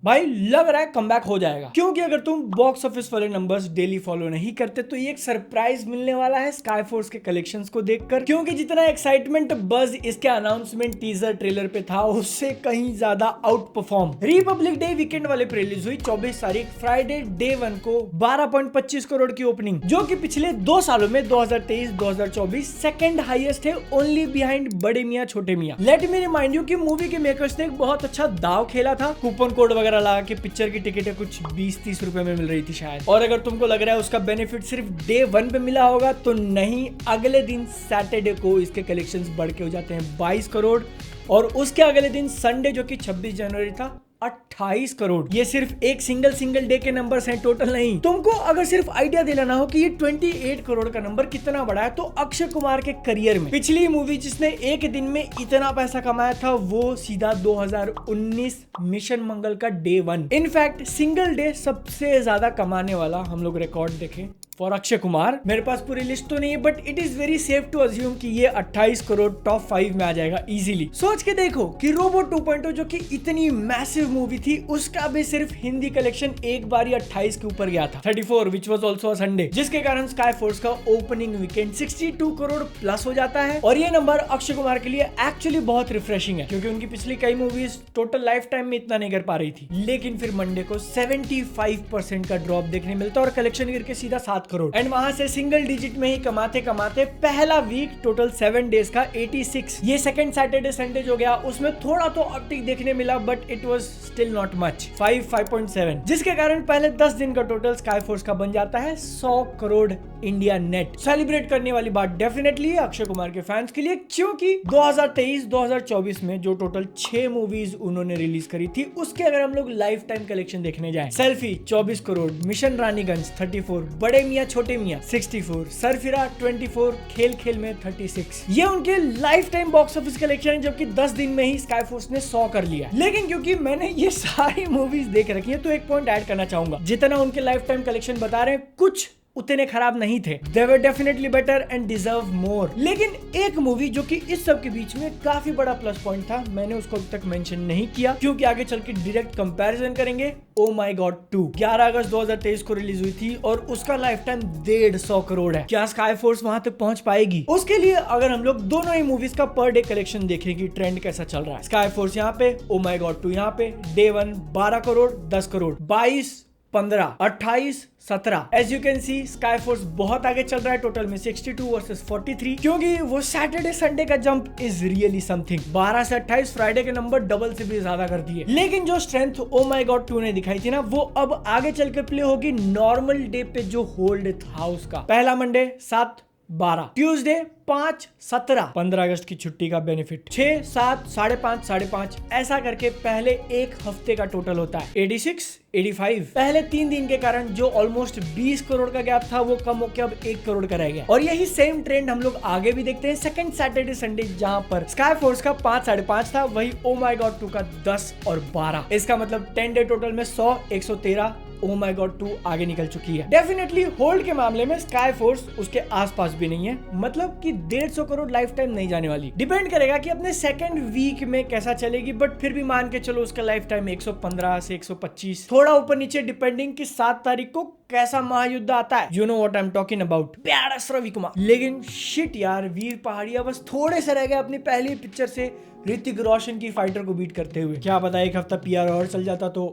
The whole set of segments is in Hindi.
भाई लग रहा है कमबैक हो जाएगा, क्योंकि अगर तुम बॉक्स ऑफिस वाले नंबर्स डेली फॉलो नहीं करते तो ये एक सरप्राइज मिलने वाला है स्काई फोर्स के कलेक्शंस को देखकर। क्योंकि जितना एक्साइटमेंट बज इसके अनाउंसमेंट टीजर ट्रेलर पे था उससे कहीं ज्यादा out perform Republic day weekend वाले पे रिलीज हुई 24 तारीख फ्राइडे डे 1 को 12.25 करोड़ की ओपनिंग, जो कि पिछले 2 सालों में 2023-2024 सेकंड हाईएस्ट है, ओनली बिहाइंड बड़े मियां छोटे मियां। लेट मी रिमाइंड यू कि मूवी के मेकर्स ने एक बहुत अच्छा दाव खेला था, कूपन कोड वगैरह लगा के पिक्चर की टिकट कुछ 20-30 रुपए में मिल रही थी शायद। और अगर तुमको लग रहा है उसका बेनिफिट सिर्फ डे 1 पे मिला होगा तो नहीं, अगले दिन सैटरडे को इसके कलेक्शंस बढ़ के हो जाते हैं 22 करोड़ और उसके अगले दिन संडे जो कि 26 जनवरी था 28 करोड़। ये सिर्फ एक सिंगल डे के नंबर्स हैं, टोटल नहीं। तुमको अगर सिर्फ आइडिया दिलाना हो कि ये 28 करोड़ का नंबर कितना बड़ा है तो अक्षय कुमार के करियर में पिछली मूवी जिसने एक दिन में इतना पैसा कमाया था वो सीधा 2019 मिशन मंगल का डे 1। इनफैक्ट सिंगल डे सबसे ज्यादा कमाने वाला हम लोग रिकॉर्ड देखें फॉर अक्षय कुमार। मेरे पास पूरी लिस्ट तो नहीं है but it is very safe to assume कि ये 28 करोड़ टॉप 5 में आ जाएगा इजीली। सोच के देखो कि रोबो 2.0 जो कि इतनी मैसिव मूवी थी उसका भी सिर्फ हिंदी कलेक्शन एक बार ही 28 के ऊपर गया था, 34 which was also a Sunday, जिसके कारण स्काई फोर्स का ओपनिंग वीकेंड 62 करोड़ प्लस हो जाता है। और ये नंबर अक्षय कुमार के लिए एक्चुअली बहुत रिफ्रेशिंग है क्योंकि उनकी पिछली कई मूवीज टोटल लाइफ टाइम में इतना नहीं कर पा रही थी। लेकिन फिर मंडे को 75% का ड्रॉप देखने मिलता है और कलेक्शन गिर के सीधा 7 करोड़ एंड वहां से सिंगल डिजिट में ही कमाते कमाते पहला वीक टोटल 7 डेज का 86। ये सेकंड सैटरडे संडे जो गया उसमें थोड़ा तो अपटिक देखने मिला but it was still not much, 5.7, जिसके कारण पहले 10 दिन का टोटल स्काई फोर्स का बन जाता है 100 करोड़ इंडिया नेट। सेलिब्रेट करने वाली बात डेफिनेटली है अक्षय कुमार के फैंस के लिए क्योंकि 2023-2024 में जो टोटल 6 मूवीज उन्होंने रिलीज करी थी उसके अगर हम लोग लाइफ टाइम कलेक्शन देखने जाएं, सेल्फी 24 करोड़, मिशन रानीगंज 34, बड़े मियां छोटे मियां 64, सरफिरा 24, खेल खेल में 36, ये उनके life time box office collection है, जबकि 10 दिन में ही स्काई फोर्स ने 100 कर लिया। लेकिन क्योंकि मैंने ये सारी मूवीज देख रखी है तो एक पॉइंट ऐड करना चाहूंगा, जितना उनके लाइफ टाइम कलेक्शन बता रहे हैं कुछ उतने खराब नहीं थे, they were definitely better and deserve more। लेकिन एक मूवी जो कि इस सब के बीच में काफी बड़ा प्लस पॉइंट था, मैंने उसको अब तक मेंशन नहीं किया क्योंकि आगे चल के डायरेक्ट कंपैरिजन करेंगे। ओ माय गॉड 2 11 अगस्त 2023 को रिलीज हुई थी और उसका लाइफ टाइम 150 करोड़ है। क्या स्काई फोर्स वहां तक पहुंच पाएगी? उसके लिए अगर हम लोग दोनों ही मूवीज का पर डे कलेक्शन देखें कि ट्रेंड कैसा चल रहा है। स्काई फोर्स यहाँ पे, ओ माय गॉड 2 यहाँ पे, day 1 12 crore, 10 crore, 22, 15, 28, 17। As you can see Sky Force बहुत आगे चल रहा है, टोटल में 62 वर्सेस 43, क्योंकि वो सैटरडे संडे का जंप इज रियली समथिंग। 12 से 28 फ्राइडे के नंबर डबल से भी ज्यादा कर दिए। लेकिन जो स्ट्रेंथ ओ माय गॉड 2 ने दिखाई थी ना वो अब आगे चल के प्ले होगी नॉर्मल डे पे जो होल्ड था उसका। पहला मंडे 7, 12, ट्यूसडे 5, 17, 15 अगस्त की छुट्टी का बेनिफिट 6, 7, 5.5, 5.5, ऐसा करके पहले एक हफ्ते का टोटल होता है 86, 85। पहले 3 दिन के कारण जो ऑलमोस्ट 20 करोड़ का गैप था वो कम होकर अब 1 करोड़ का रह गया। और यही सेम ट्रेंड हम लोग आगे भी देखते हैं सेकंड सैटरडे संडे, जहां पर स्काई फोर्स का 5, 5.5 था, वही ओ माय गॉड 2 का 10 और 12। इसका मतलब 10 डे टोटल में 100, 113 ओ माय गॉड 2 आगे निकल चुकी है। डेफिनेटली होल्ड के मामले में स्काई फोर्स उसके आसपास भी नहीं है, मतलब कि 150 करोड़ लाइफ टाइम नहीं जाने वाली। डिपेंड करेगा कि अपने सेकंड वीक में कैसा चलेगी, बट फिर भी मान के चलो उसका लाइफ टाइम 115 से 125, थोड़ा ऊपर नीचे डिपेंडिंग कि 7 तारीख को कैसा महायुद्ध आता है। You know what I am talking about, प्यारा रवि कुमार। लेकिन शिट यार, वीर पहाड़िया बस थोड़े से रह गए अपनी पहली पिक्चर से ऋतिक रोशन की फाइटर को बीट करते हुए। क्या पता एक हफ्ता पीआर और चल जाता तो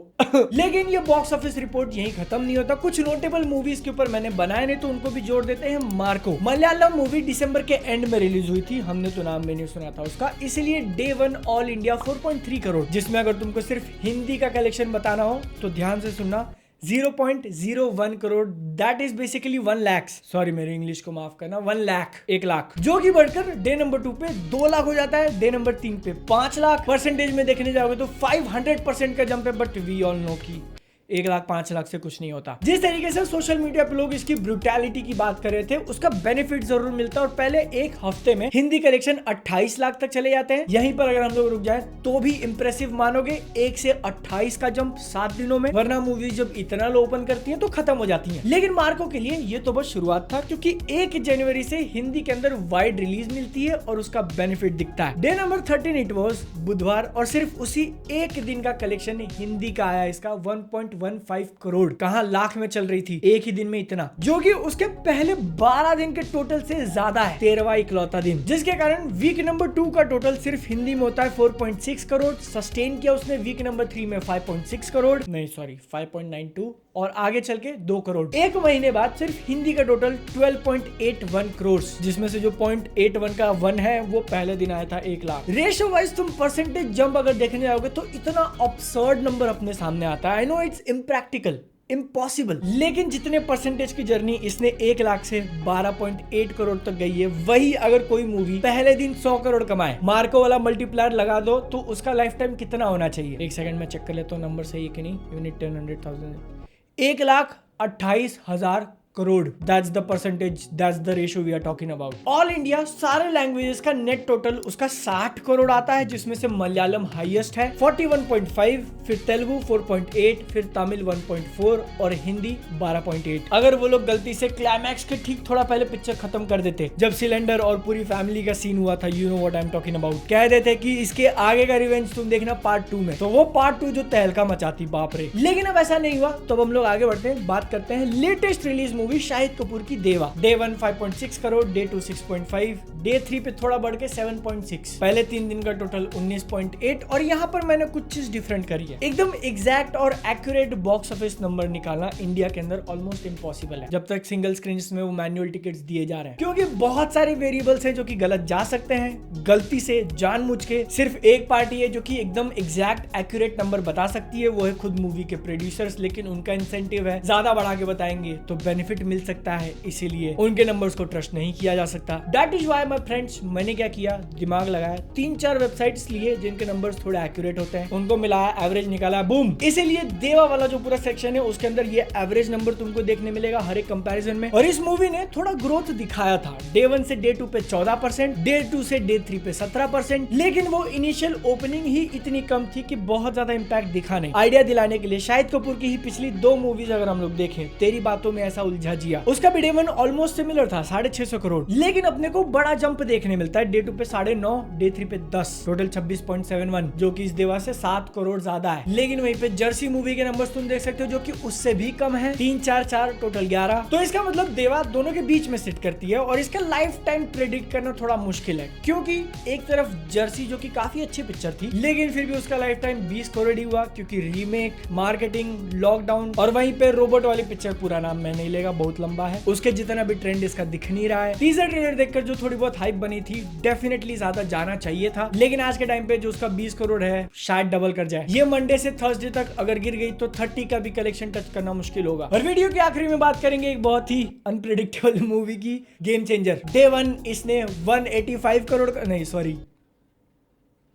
लेकिन ये बॉक्स ऑफिस रिपोर्ट यही खत्म नहीं होता। कुछ नोटेबल मूवीज के ऊपर मैंने बनाए नहीं तो उनको भी जोड़ देते हैं। मार्को मलयालम मूवी दिसंबर के एंड में रिलीज हुई थी, हमने तो नाम भी नहीं सुना था उसका, इसलिए डे 1 ऑल इंडिया 4.3 करोड़, जिसमें अगर तुमको सिर्फ हिंदी का कलेक्शन बताना हो तो ध्यान से सुनना, 0.01 crore, that is basically 1 lakh, sorry मेरी इंग्लिश को माफ करना, 1 लाख, 1 लाख, जो कि बढ़कर डे नंबर 2 पे 2 लाख हो जाता है, डे नंबर 3 पे 5 लाख। परसेंटेज में देखने जाओगे तो 500% का जंप है, बट वी ऑल नो की 1 लाख 5 लाख से कुछ नहीं होता। जिस तरीके से सोशल मीडिया पे लोग इसकी ब्रूटैलिटी की बात कर रहे थे, उसका बेनिफिट जरूर मिलता है और पहले एक हफ्ते में हिंदी कलेक्शन 28 लाख तक चले जाते हैं। यहीं पर अगर हम लोग रुक जाए तो भी इंप्रेसिव मानोगे, 1 से 28 का जंप 7 दिनों में, वरना मूवी जब इतना लो ओपन करती है तो खत्म हो जाती है। लेकिन मार्को के लिए ये तो बस शुरुआत था, क्योंकि 1 जनवरी से हिंदी के अंदर वाइड रिलीज मिलती है और उसका बेनिफिट दिखता है। डे नंबर 13 इट वाज बुधवार और सिर्फ उसी एक दिन का कलेक्शन हिंदी का आया इसका 1.15 करोड़। कहां लाख में चल रही थी एक ही दिन में इतना, जो कि उसके पहले 12 दिन के टोटल से ज्यादा है, 13वां इकलौता दिन, जिसके कारण वीक नंबर 2 का टोटल सिर्फ हिंदी में होता है 4.6 करोड़। सस्टेन किया उसने वीक नंबर 3 में 5.6 करोड़, नहीं सॉरी 5.92, और आगे चल के 2 करोड़। एक महीने बाद सिर्फ हिंदी का टोटल 12.81 करोड़, जिसमें से जो 0.81 का 1 है वो पहले दिन आया था 1 लाख। रेशियो वाइज तुम परसेंटेज जंप अगर देखने जाओगे तो इतना अब्सर्ड नंबर अपने सामने आता है। I know it's impractical, impossible, लेकिन जितने परसेंटेज की जर्नी इसने 1 लाख से 12.8 करोड़ तक गई है, वही अगर कोई मूवी पहले दिन 100 करोड़ कमाए, मार्को वाला मल्टीप्लायर लगा दो तो उसका लाइफ टाइम कितना होना चाहिए। एक सेकंड में चेक कर लेता हूँ नंबर सही है कि नहीं। Unit 10,100,000 1,28,000 crore. That's the percentage, that's the ratio we are talking about. All India सारे लैंग्वेजेस का नेट टोटल उसका 60 करोड़ आता है, जिसमें से मलयालम हाईएस्ट है 41.5, फिर तेलुगु 4.8, फिर तमिल 1.4 और हिंदी 12.8। अगर वो लोग गलती से क्लाइमैक्स के ठीक थोड़ा पहले पिक्चर खत्म कर देते, जब सिलेंडर और पूरी फैमिली का सीन हुआ था, you know what I am talking about, कह देते कि इसके आगे का रिवेंज तुम देखना पार्ट 2 में, तो वो पार्ट 2 जो तहलका मचाती, बाप रे। लेकिन अब ऐसा नहीं हुआ, तो अब हम लोग आगे बढ़ते हैं, बात करते हैं latest release movie Shahid Kapoor की देवा। डे 1 5.6 करोड़, डे 2 6.5, डे 3 पे थोड़ा बढ़ के 7.6, पहले 3 दिन का टोटल 19.8। और यहाँ पर मैंने कुछ चीज डिफरेंट करी है। एकदम एग्जैक्ट और एक्यूरेट बॉक्स ऑफिस नंबर निकालना इंडिया के अंदर ऑलमोस्ट इम्पॉसिबल है, जब तक सिंगल स्क्रीन में वो मैनुअल टिकट्स दिए जा रहे हैं, क्योंकि बहुत सारे वेरिएबल्स हैं जो कि गलत जा सकते हैं। गलती से जानबूझ के सिर्फ एक पार्टी है जो कि एकदम एग्जैक्ट एक्यूरेट नंबर बता सकती है, वो है खुद मूवी के प्रोड्यूसर्स, लेकिन उनका इंसेंटिव है ज्यादा बढ़ा के बताएंगे तो बेनिफिट मिल सकता है, इसीलिए उनके नंबर्स को ट्रस्ट नहीं किया जा सकता। That is why my friends, मैंने क्या किया, दिमाग लगाया, 3-4 वेबसाइट्स लिए जिनके नंबर्स थोड़ा एक्यूरेट होते हैं, उनको मिलाया, एवरेज निकाला, बूम। इसीलिए देवा वाला जो पूरा सेक्शन है उसके अंदर ये एवरेज नंबर तुमको देखने मिलेगा हर एक कंपैरिजन में। और इस मूवी ने थोड़ा ग्रोथ दिखाया था, डे 1 से डे 2 पे 14%, डे 2 से डे 3 पे 17%, लेकिन वो इनिशियल ओपनिंग ही इतनी कम थी कि बहुत ज्यादा इंपैक्ट दिखा नहीं। आइडिया दिलाने के लिए शाहिद कपूर की ही पिछली 2 मूवीज अगर हम लोग देखें, तेरी बातों में ऐसा उलझा जिया, उसका भी डे 1 ऑलमोस्ट सिमिलर था 650 करोड़, लेकिन अपने को बड़ा जंप देखने मिलता है, डे 2 पे 9.5, डे 3 पे 10, टोटल 26.71, जो कि इस देवा से 7 करोड़ ज्यादा है। लेकिन वहीं पे जर्सी मूवी के नंबर्स तुम देख सकते हो जो कि उससे भी कम है, 3, 4, 4, टोटल 11। तो इसका मतलब देवा दोनों के बीच में सिट करती है और इसका लाइफ टाइम प्रेडिक्ट करना थोड़ा मुश्किल है, क्योंकि एक तरफ जर्सी जो कि काफी अच्छी पिक्चर थी, लेकिन फिर भी उसका लाइफ टाइम 20 करोड़ ही हुआ, क्योंकि रीमेक, मार्केटिंग, लॉकडाउन, और वहीं पे रोबोट वाली पिक्चर, पूरा नाम मैं नहीं लेगा, बहुत लंबा है, उसके जितना भी ट्रेंड इसका दिख नहीं रहा है। टीजर ट्रेलर देखकर जो थोड़ी बहुत हाइप बनी थी, डेफिनेटली ज्यादा जाना चाहिए था, लेकिन आज के टाइम पे जो उसका 20 करोड़ है शायद डबल कर जाए। ये मंडे से थर्सडे तक अगर गिर गई तो 30 का भी कलेक्शन टच करना मुश्किल होगा। और वीडियो के आखिरी में बात करेंगे एक बहुत ही अनप्रेडिक्टेबल मूवी की, गेम चेंजर। डे 1 इसने 185 करोड़ का, नहीं सॉरी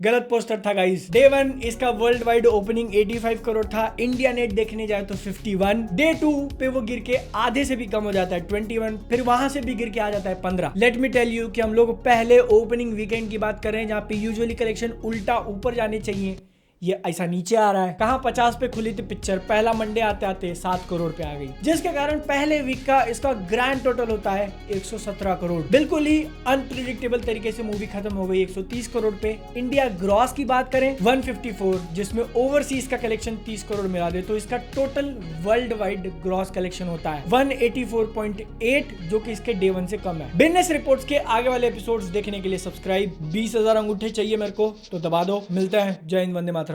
गलत पोस्टर था गाइस। डे 1 इसका वर्ल्ड वाइड ओपनिंग 85 करोड़ था, इंडिया नेट देखने जाए तो 51। डे 2 पे वो गिर के आधे से भी कम हो जाता है 21, फिर वहां से भी गिर के आ जाता है 15। लेट मी टेल यू कि हम लोग पहले ओपनिंग वीकेंड की बात कर रहे हैं, जहां पे यूजुअली कलेक्शन उल्टा ऊपर जाने चाहिए, ये ऐसा नीचे आ रहा है। कहां 50 पे खुली थी पिक्चर, पहला मंडे आते आते 7 करोड़ पे आ गई, जिसके कारण पहले वीक का इसका ग्रैंड टोटल होता है 117 करोड़। बिल्कुल ही अनप्रिडिक्टेबल तरीके से मूवी खत्म हो गई 130 करोड़ पे। इंडिया ग्रॉस की बात करें 154, जिसमें ओवरसीज का कलेक्शन 30 करोड़ मिला दे तो इसका total world wide gross collection होता है 184.8, जो कि इसके डे 1 से कम है। बिजनेस रिपोर्ट्स के आगे वाले एपिसोड्स देखने के लिए सब्सक्राइब, 20,000 अंगूठे चाहिए मेरे को तो दबा दो। मिलते हैं, जय हिंद, वंदे मातरम।